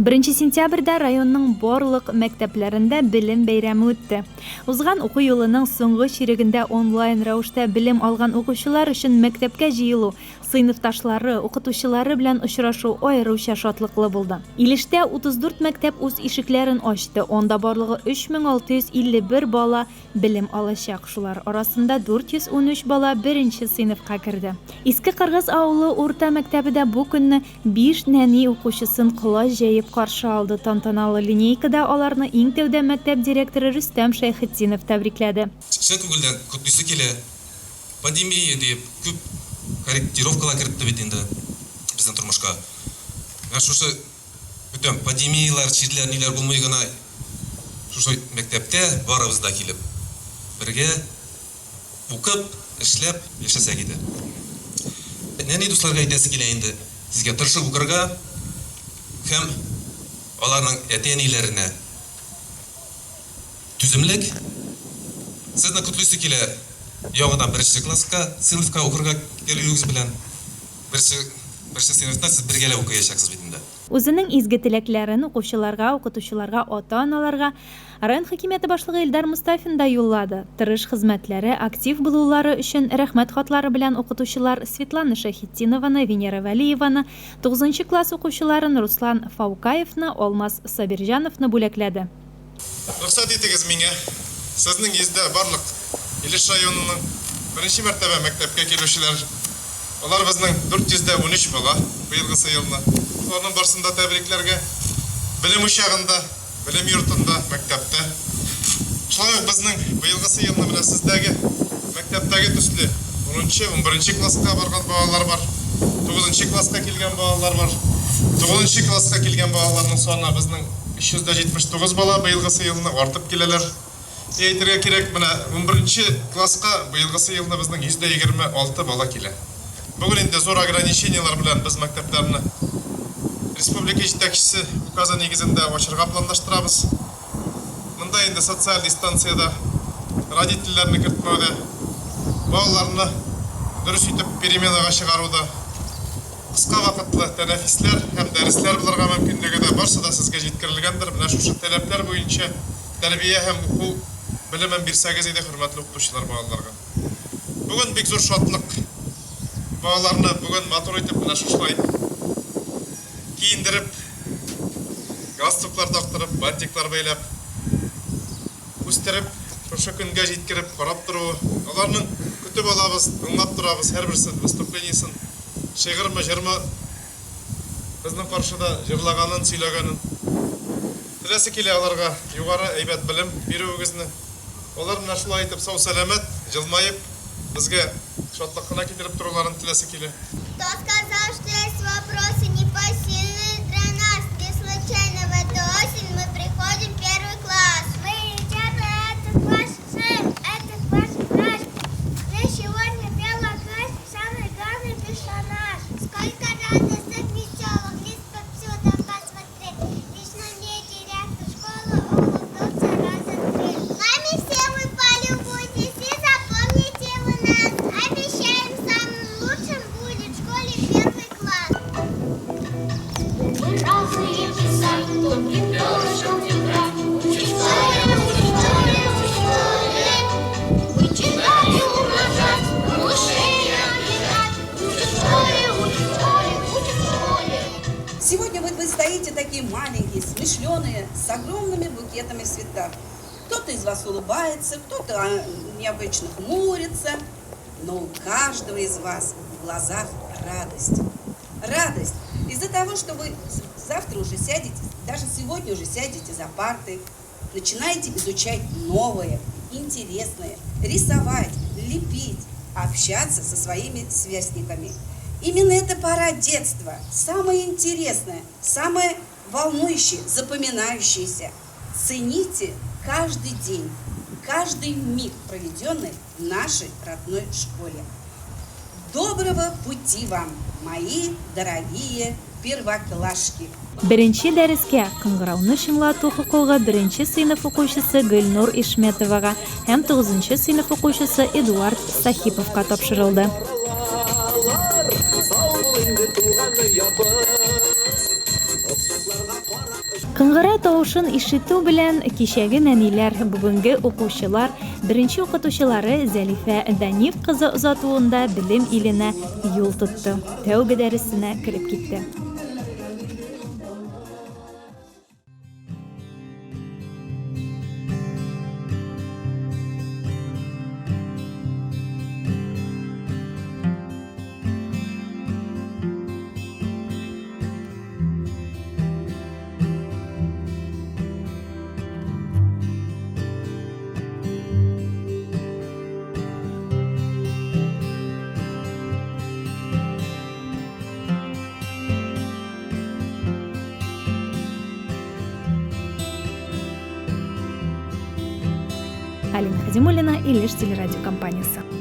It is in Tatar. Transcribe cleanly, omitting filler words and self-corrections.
1 сентябрьдә районның барлык мәктәпләрендә белем бәйрәме үтте. Узган уку елының соңгы чирегендә онлайн рәвештә белем алган укучылар өчен мәктәпкә җыелу, сыйныфташлары, укытучылары белән очрашу аеруча шатлыклы булды. Илештә 34 мәктәп үз ишекләрен ачты. Онда барлыгы 3651 бала белем алачак. Шулар арасында 413 бала 1-нче сыйныфка керде. Иске Кыргыз авылы урта мәктәбендә бу көнне 5 нәни укучысын колач җәеп каршы алды. Тантаналы линейкада аларны иң тәүдә мәктәп директоры Рөстәм Шәйхетдинов тәбрикләде. Күңелдән көтүсе килә. Пандемия дип күп корректировкалар кертте бит инде безнең тормышка. Шушы бүтән пандемиялар, чирләр, ниләр булмый гына шушы мәктәптә барыбыз да килеп бергә укып, эшләп яшәсәк иде. Нәни дусларга әйтәсе килә инде, сезгә тырышып укырга һәм аларның әти-әниләренә түземлек. Сезне көтүсе килә яңадан 1 класска, сыйныфка укырга келүегез белән 1 сыйныфта сез бергәләп укыячаксыз бит инде. Үзенең изге теләкләрен укучыларга, укытучыларга, ата-аналарга район хакимияте башлыгы Илдар Мустафин да юллады. Тырыш хезмәтләре, актив булулары өчен рәхмәт хатлары белән укытучылар Светлана Шәйхетдинованы, Венера Вәлиеваны, 9 класс укучыларын Руслан Фаукаевны, Алмаз Сабирҗановны бүләкләде. Рөхсәт итегез миңа. Сезнең издә барлык Илеш районының 1-нче мәртәбә мәктәпкә килүчеләр. Алар безнең 413 бала быелгысы елны. Шуларның барсында тәбрикләргә белем учагында, белем йортында, мәктәптә. Шулай ук безнең быелгысы елны белән сездәге мәктәптәге төсле 10-нче, 11-нче класска барган балалар бар. 9-нчы класска килгән балалар бар. 9-нчы класска килгән балаларның саны безнең 379 бала быелгысы елны артып киләләр. Әйтергә кирәк, менә 11-нче класска быелгысы елны безнең 126 бала килә. Бүген инде зур ограничениялар белән без мәктәпләрне республика җитәкчесе указы нигезендә ачырга планлаштырабыз. Монда инде социаль дистанцияда родительләрне кертмәүдә, балаларны дөрес итеп переменага чыгаруда, кыска вакытлы тәнәфисләр һәм дәресләр булырга мөмкинлеге дә барсы да сезгә җиткерелгәндер. Менә шушы таләпләр буенча тәрбия һәм уку белемен бирсәгез иде, хөрмәтле укучылар, балаларга. Бүген бик зур шатлык. Балаларны бүген матур итеп менә шулай киендереп, галстуклар тактырып, бантиклар бәйләп, үстереп, шушы көнгә җиткереп карап тору. Аларның көтеп алабыз, тыңлап торабыз, һәрберсе выступлениесен, шигырьме, җырмы безнең каршыда җырлаганын, сөйләгәнен. Теләсе килә аларга югары әйбәт белем бирүегезне. Алар менә шулай итеп сау-сәламәт, җылмаеп, безгә шатлык кына китереп торуларын теләсе килә. Кто сказал, что есть вопросы непосильные для нас? Без случайно в эту осень мы приходим в 1 класс. Мы, ребята, это ваш шеф, это ваш врач. Ты сегодня белая красть, самый главный персонаж. Сколько радостных, веселых лиц повсюду посмотреть. Лично мне директор школы улыбнулся раза 3. Нами все вы полюбуйтесь и запомните вы нас. Обещаем, самым лучшим будет в школе 1 класс. Мы разные писать, тут не перышком тетрадь. Учить в школе, учить в школе, учить в школе. Вычитать и умножать, нарушения обижать. Учить в школе, учить в школе, учить в школе. Сегодня вы стоите такие маленькие, смышленые, с огромными букетами в цветах. Кто-то из вас улыбается, кто-то необычно хмурится, но у каждого из вас в глазах радость. Радость из-за того, что вы завтра уже сядете, даже сегодня уже сядете за партой, начинаете изучать новое, интересное, рисовать, лепить, общаться со своими сверстниками. Именно эта пора детства, самое интересное, самое волнующее, запоминающееся. Цените каждый день, каждый миг, проведенный в нашей родной школе. Доброго пути вам, мои дорогие первоклашки! 1-нче дәрескә кыңгырауны чыңлату хокукы 1-нче сыйныф укучысы Гөлнур Ишметовага һәм 9-нчы сыйныф укучысы Эдуард Сахиповка тапшырылды. Кыңгыра тавышын ишетү белән кичәге нәниләр, бүгенге укучылар, беренче укытучылары Зәлифә Данив кызы озатуында белем иленә юл тотты. Тәүге дәресенә кереп китте. Алина Хазимуллина, Илеш телерадиокомпаниясы.